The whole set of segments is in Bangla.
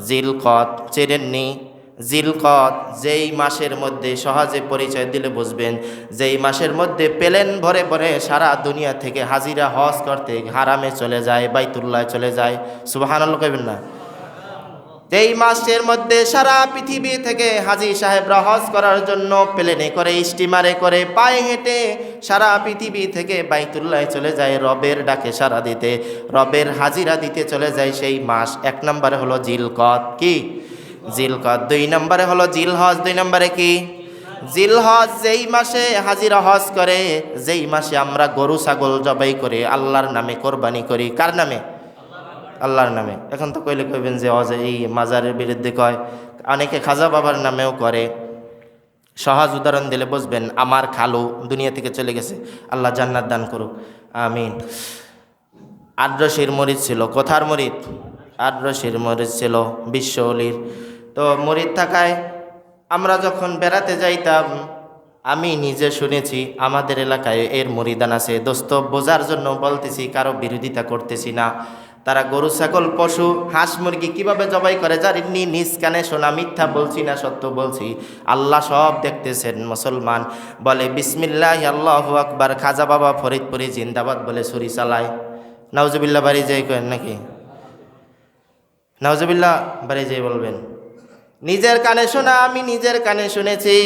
জিলকদ চেনেননি? জিলকদ যেই মাসের মধ্যে সহজে পরিচয় দিলে বুঝবেন, যেই মাসের মধ্যে প্লেন ভরে ভরে সারা দুনিয়া থেকে হাজিরা হজ করতে হারামে চলে যায়, বাইতুল্লাহ চলে যায়। সুবহানাল্লাহ কইবেন না? যেই মাসের মধ্যে সারা পৃথিবী থেকে হাজী সাহেবরা হজ করার জন্য প্লেনে করে, স্টিমারে করে, পায়ে হেঁটে সারা পৃথিবী থেকে বাইতুল্লাহ চলে যায় রবের ডাকে সাড়া দিতে, রবের হাজিরা দিতে চলে যায় সেই মাস। এক নম্বরে হলো জিলকদ, কি জিলকদ। দুই নম্বরে হলো জিলহজ। দুই নম্বরে কি? জিলহজ। যেই মাসে হাজিরা হজ করে, যেই মাসে আমরা গরু ছাগল জবাই করে আল্লাহর নামে কোরবানি করি। কার নামে? আল্লাহর নামে। এখন তো কইলে কইবেন যে এই মাজারের বিরুদ্ধে কয়, অনেকে খাজা বাবার নামেও করে। সহজ উদাহরণ দিলে বুঝবেন, আমার খালু দুনিয়া থেকে চলে গেছে, আল্লাহ জান্নাত দান করুক, আমিন। আদ্রশির মরিদ ছিল। কোথার মরিদ? আদ্রশির মরিদ ছিল, বিশ্ব অলির। তো মরিদ থাকায় আমরা যখন বেড়াতে যাইতাম, আমি নিজে শুনেছি আমাদের এলাকায় এর মরিদান আছে। দোস্ত বোঝার জন্য বলতেছি, কারো বিরোধিতা করতেছি না। তারা গরু ছাগল পশু হাঁস মুরগি কিভাবে জবাই করে জানেননি? নিজ কানে শোনা, মিথ্যা বলছি না, সত্য বলছি। আল্লাহ সব দেখতেছেন। মুসলমান বলে বিসমিল্লাহ আল্লাহু আকবার, খাজা বাবা ফরিদপুরি জিন্দাবাদ বলে ছুরি চালায়। নাউজুবিল্লাহ বাড়ি যাই করেন নাকি? নাউজুবিল্লাহ বাড়ি যাই বলবেন। নিজের কানে শোনা, আমি নিজের কানে শুনেছি।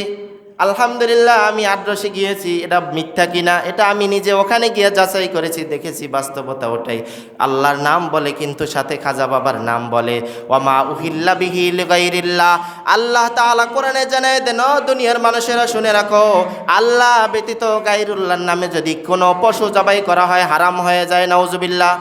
আলহামদুলিল্লাহ, আমি আদ্রসে গিয়েছি, এটা মিথ্যা কিনা এটা আমি নিজে ওখানে গিয়ে যাচাই করেছি, দেখেছি বাস্তবতা ওটাই। আল্লাহর নাম বলে কিন্তু সাথে খাজা বাবার নাম বলে। ওয়ামা উহিল্লা বিহি লিগাইরিল্লাহ। আল্লাহ তাআলা কোরআনে জানায় দেন, দুনিয়ার মানুষেরা শুনে রাখো, আল্লাহ ব্যতীত গায়রুল্লাহর নামে যদি কোনো পশু জবাই করা হয় হারাম হয়ে যায়। নাউজুবিল্লাহ।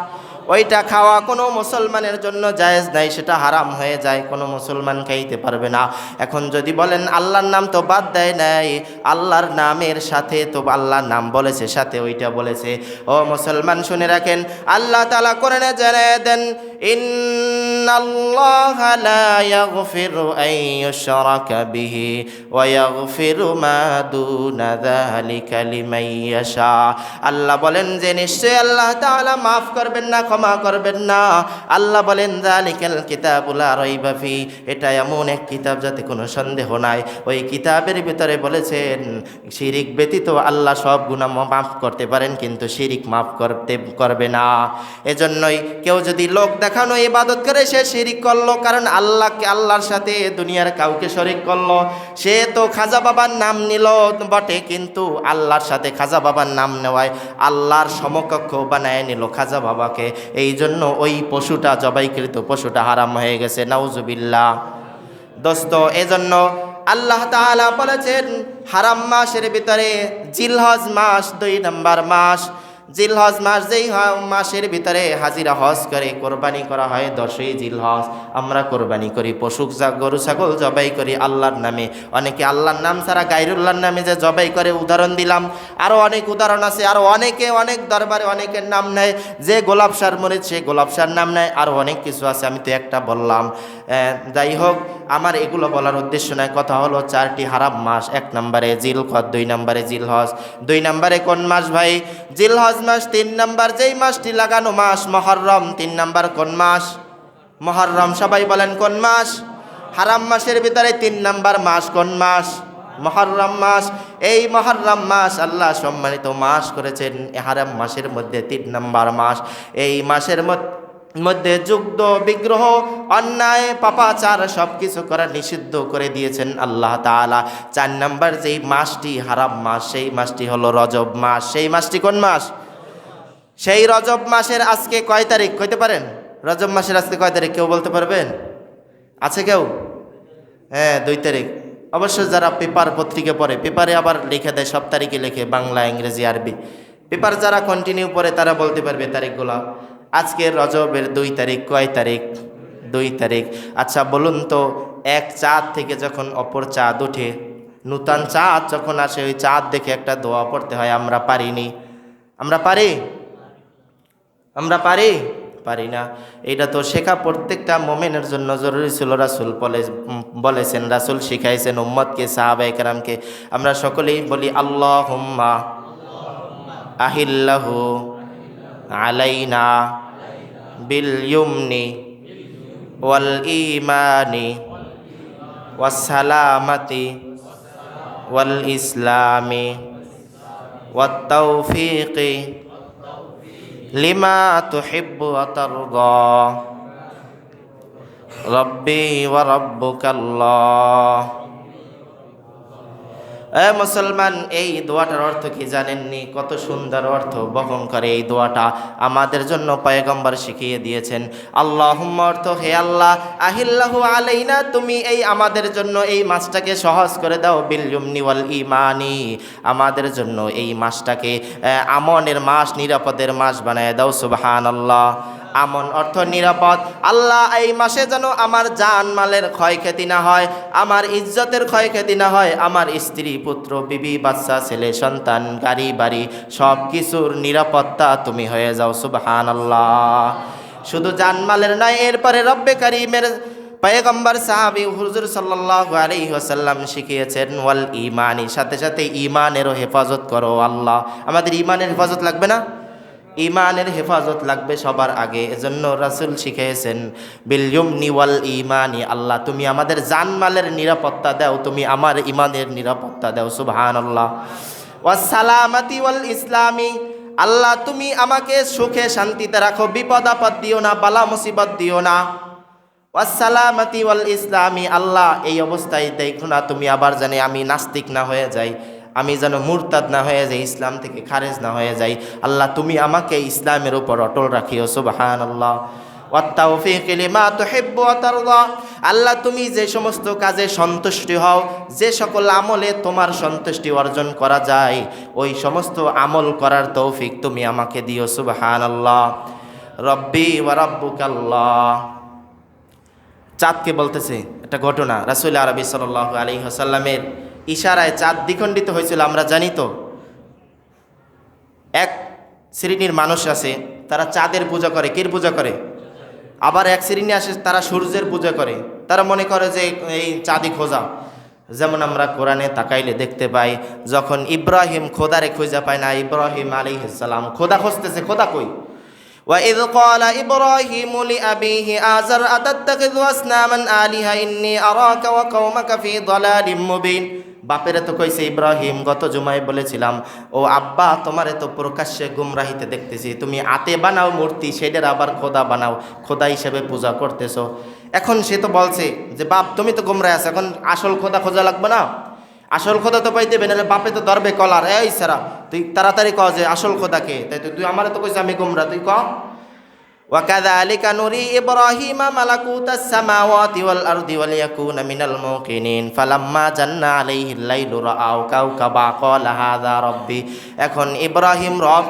ওইটা খাওয়া কোনো মুসলমানের জন্য জায়েজ নাই, সেটা হারাম হয়ে যায়, কোনো মুসলমান খাইতে পারবে না। এখন যদি বলেন আল্লাহর নাম তো বাদ দেয় নাই, আল্লাহর নামের সাথে তো আল্লাহর নাম বলেছে, সাথে ওইটা বলেছে। ও মুসলমান শুনে রাখেন, আল্লাহ তাআলা কোরআনে জানিয়ে দেন, ইন্নাল্লাহা লা ইয়াগফিরু আন ইউশরাকা বিহি ওয়া ইয়াগফিরু মা দুনা যালিকা লিমান ইয়াশা। আল্লাহ বলেন যে নিশ্চয়ই আল্লাহ তাআলা মাফ করবেন না, ক্ষমা করবেন না। আল্লাহ বলেন যালিকাল কিতাবু লা রাইবা ফি, এটা এমন এক কিতাব যাতে কোনো সন্দেহ নাই। ওই কিতাবের ভিতরে বলেছেন শিরিক ব্যতীত আল্লাহ সব গুনাহ মাফ করতে পারেন, কিন্তু শিরিক মাফ করবে না। এজন্যই কেউ যদি লোক দেখানো ইবাদত করে সে শিরিক করলো, কারণ আল্লাহর সাথে দুনিয়ার কাউকে শরীক করলো। সে তো খাজা বাবার নাম নিল বটে, কিন্তু আল্লাহর সাথে খাজা বাবার নাম নেওয়ায় আল্লাহর সমকক্ষ বানায় নিল খাজা বাবাকে। এই জন্য ওই পশুটা জবাইকৃত পশুটা হারাম হয়ে গেছে। নাউজুবিল্লাহ। দোস্ত, এজন্য আল্লাহ তাআলা বলেছেন হারাম মাসের ভিতরে জিলহজ মাস 2 নম্বর মাস। জিলহজ মাস যেই মাসের ভিতরে হাজিরা হজ করে কোরবানি করা হয় 10ই জিলহজ। আমরা কোরবানি করি, পশু গরু ছাগল জবাই করি আল্লাহর নামে। অনেকে আল্লাহর নাম ছাড়া গায়রুল্লাহর নামে যে জবাই করে, উদাহরণ দিলাম। আরও অনেক উদাহরণ আছে। আরও অনেকে অনেক দরবারে অনেকের নাম নেয়, যে গোলাপ সার মরিচ সে গোলাপ সার নাম নেয়। আরও অনেক কিছু আছে, আমি তো একটা বললাম। যাই হোক, আমার এগুলো বলার উদ্দেশ্য নয়। কথা হলো 4টি হারাম মাস। 1 নম্বরে জিলকদ, 2 নম্বরে জিলহজ। 2 নম্বরে কোন মাস ভাই? জিলহজ মাস। 3 নম্বর যেই মাসটি লাগানো মাস মুহররম। 3 নম্বর কোন মাস? মুহররম। সবাই বলেন কোন মাস? হারাম মাসের ভিতরে 3 নম্বর মাস কোন মাস? মুহররম মাস। এই মুহররম মাস আল্লাহ সম্মানিত মাস করেছেন। হারাম মাসের মধ্যে 3 নম্বর মাস। এই মাসের মধ্যে যুদ্ধ বিগ্রহ অন্যায় পাপাচার সব কিছু করা নিষিদ্ধ করে দিয়েছেন আল্লাহ তাআলা। 4 নম্বর যেই মাসটি হারাম মাস, সেই মাসটি হলো রজব মাস। সেই মাসটি কোন মাস? সেই রজব মাসের আজকে কয় তারিখ কইতে পারেন? রজব মাসের আজকে কয় তারিখ কেউ বলতে পারবেন? আছে কেউ? হ্যাঁ, 2 তারিখ। অবশ্য যারা পেপার পত্রিকা পড়ে, পেপারে আবার লিখে দেয়, সব তারিখে লেখে, বাংলা ইংরেজি আরবি। পেপার যারা কন্টিনিউ পড়ে তারা বলতে পারবে তারিখগুলো। আজকে রজবের 2 তারিখ। কয় তারিখ? 2 তারিখ। আচ্ছা বলুন তো, এক চাঁদ থেকে যখন অপর চাঁদ ওঠে, নূতন চাঁদ যখন আসে, ওই চাঁদ দেখে একটা দোয়া পড়তে হয়। আমরা পারিনি? আমরা পারি? আমরা পারি? পারি না। এটা তো শেখা প্রত্যেকটা মুমিনের জন্য জরুরি ছিল। রাসূল বলেছেন, রাসূল শিখাইছেন উম্মতকে, সাহাবায়ে কেরামকে। আমরা সকলেই বলি আল্লাহুম্মা আহিল্লাহু আলাইনা বিল ইয়ুমনি ওয়াল ঈমানি ওয়াস সালামাতি ওয়াল ইসলামি ওয়াত তাওফীকি লিমা তুহিব্বু ওয়া তারদা রব্বি ওয়া রাব্বুকাল্লাহ। মুসলমান, এই দোয়াটার অর্থ কি জানেননি? কত সুন্দর অর্থ বহন করে এই দোয়াটা, আমাদের জন্য পয়গম্বর শিখিয়ে দিয়েছেন। আল্লাহুম্মা অর্থ, হে আল্লাহ, আহিল্লাহু আলাইনা, তুমি এই আমাদের জন্য এই মাসটাকে সহজ করে দাও, বিল ইয়ুমনি ওয়াল ঈমানি, আমাদের জন্য এই মাসটাকে আমনের মাস, নিরাপদের মাস বানায় দাও। সুবহানাল্লাহ। আমন অর্থ নিরাপদ। আল্লাহ, এই মাসে যেন আমার জান মালের ক্ষয়ক্ষতি না হয়, আমার ইজ্জতের ক্ষয়ক্ষতি না হয়, আমার স্ত্রী পুত্র বিবি বাচ্চা ছেলে সন্তান গাড়ি বাড়ি সব কিছুর নিরাপত্তা তুমি হয়ে যাও। সুবহানাল্লাহ। শুধু জানমালের নয়, এরপরে রব্বে কারীমের পয়গম্বর সাহাবী হুজুর সাল্লাল্লাহু আলাইহি ওয়াসাল্লাম শিখিয়েছেন ওয়াল ঈমানি, সাথে সাথে ঈমানেরও হেফাজত করো। আল্লাহ, আমাদের ঈমানের হেফাজত লাগবে না? ঈমানের হেফাজত লাগবে সবার আগে। এজন্য রাসূল শিখিয়েছেন বিল ইয়ুমনি ওয়াল ঈমানি, আল্লাহ তুমি আমাদের জানমালের নিরাপত্তা দাও, তুমি আমার ঈমানের নিরাপত্তা দাও। সুবহানাল্লাহ। ওয়াস সালামাতি ওয়াল ইসলামি, আল্লাহ তুমি আমাকে সুখে শান্তিতে রাখো, বিপদ আপদ দিও না, বালা মুসিবত দিও না। ওয়াস সালামাতি ওয়াল ইসলামি, আল্লাহ এই অবস্থায় দেখো না তুমি আবার জানি আমি নাস্তিক না হয়ে যাই, আমি যেন মুরতাদ না হয়ে যাই, ইসলাম থেকে খারেজ না হয়ে যাই। আল্লাহ তুমি আমাকে ইসলামের উপর অটল রাখিও। সুবহানাল্লাহ। ওয়াত তাওফীক লিমা তুহিব্বু ওয়া তারদা, আল্লাহ তুমি যে সমস্ত কাজে সন্তুষ্টি হও, যে সকল আমলে তোমার সন্তুষ্টি অর্জন করা যায়, ওই সমস্ত আমল করার তৌফিক তুমি আমাকে দিও। সুবহানাল্লাহ। রব্বি ওয়া রাব্বুকাল্লাহ, চাঁদকে বলতেছে একটা ঘটনা। রাসূল আরবি সাল্লাল্লাহু আলাইহি ওয়াসাল্লামের ইশারায় চাঁদ দ্বিখণ্ডিত হয়েছিল, আমরা জানি তো। এক শ্রেণীর মানুষ আছে তারা চাঁদের পূজা করে, কির পূজা করে। আবার এক শ্রেণী আসে তারা সূর্যের পূজা করে, তারা মনে করে যে এই চাঁদই খোঁজা। যেমন আমরা কোরআনে তাকাইলে দেখতে পাই, যখন ইব্রাহিম খোদারে খুঁজে পায় না, ইব্রাহিম আলাইহিস সালাম খোদা খুঁজতেছে, খোদা কই। وَإِذْ قَالَ إِبْرَاهِيمُ لِأَبِيهِ آزَرَ أَتَتَّخِذُ أَصْنَامًا آلِهَةً إِنِّي أَرَاكَ وَقَوْمَكَ فِي ضَلَالٍ مُبِينٍ। বাপেরে তো কইছে ইব্রাহিম, গত জুমায় বলেছিলাম, ও আব্বা তোমারে তো প্রকাশ্যে গুমরাহিতে দেখতেছি, তুমি আতে বানাও মূর্তি, সেটার আবার খোদা বানাও, খোদা হিসেবে পূজা করতেছো। এখন সে তো বলছে যে বাপ তুমি তো গুমরাহ আছো, এখন আসল খোদা খোঁজা লাগবে না? আসল খোদা তো পাইতে না, বাপে তো ধরবে কলার, এই সারা তুই তাড়াতাড়ি কও যে আসল খোদাকে, তাই তুই আমারে তো কইছিস আমি গুমরা, তুই ক। وَكَذَلِكَ نُرِي إِبْرَاهِيمَ مَلَكُوتَ السَّمَاوَاتِ وَالْأَرْضِ وَلِيَكُونَ مِنَ الْمُوقِنِينَ فَلَمَّا جَنَّ عَلَيْهِ اللَّيْلُ رَأَى كَوْكَبًا قَالَ هَذَا رَبِّي। এখন ইব্রাহিম রব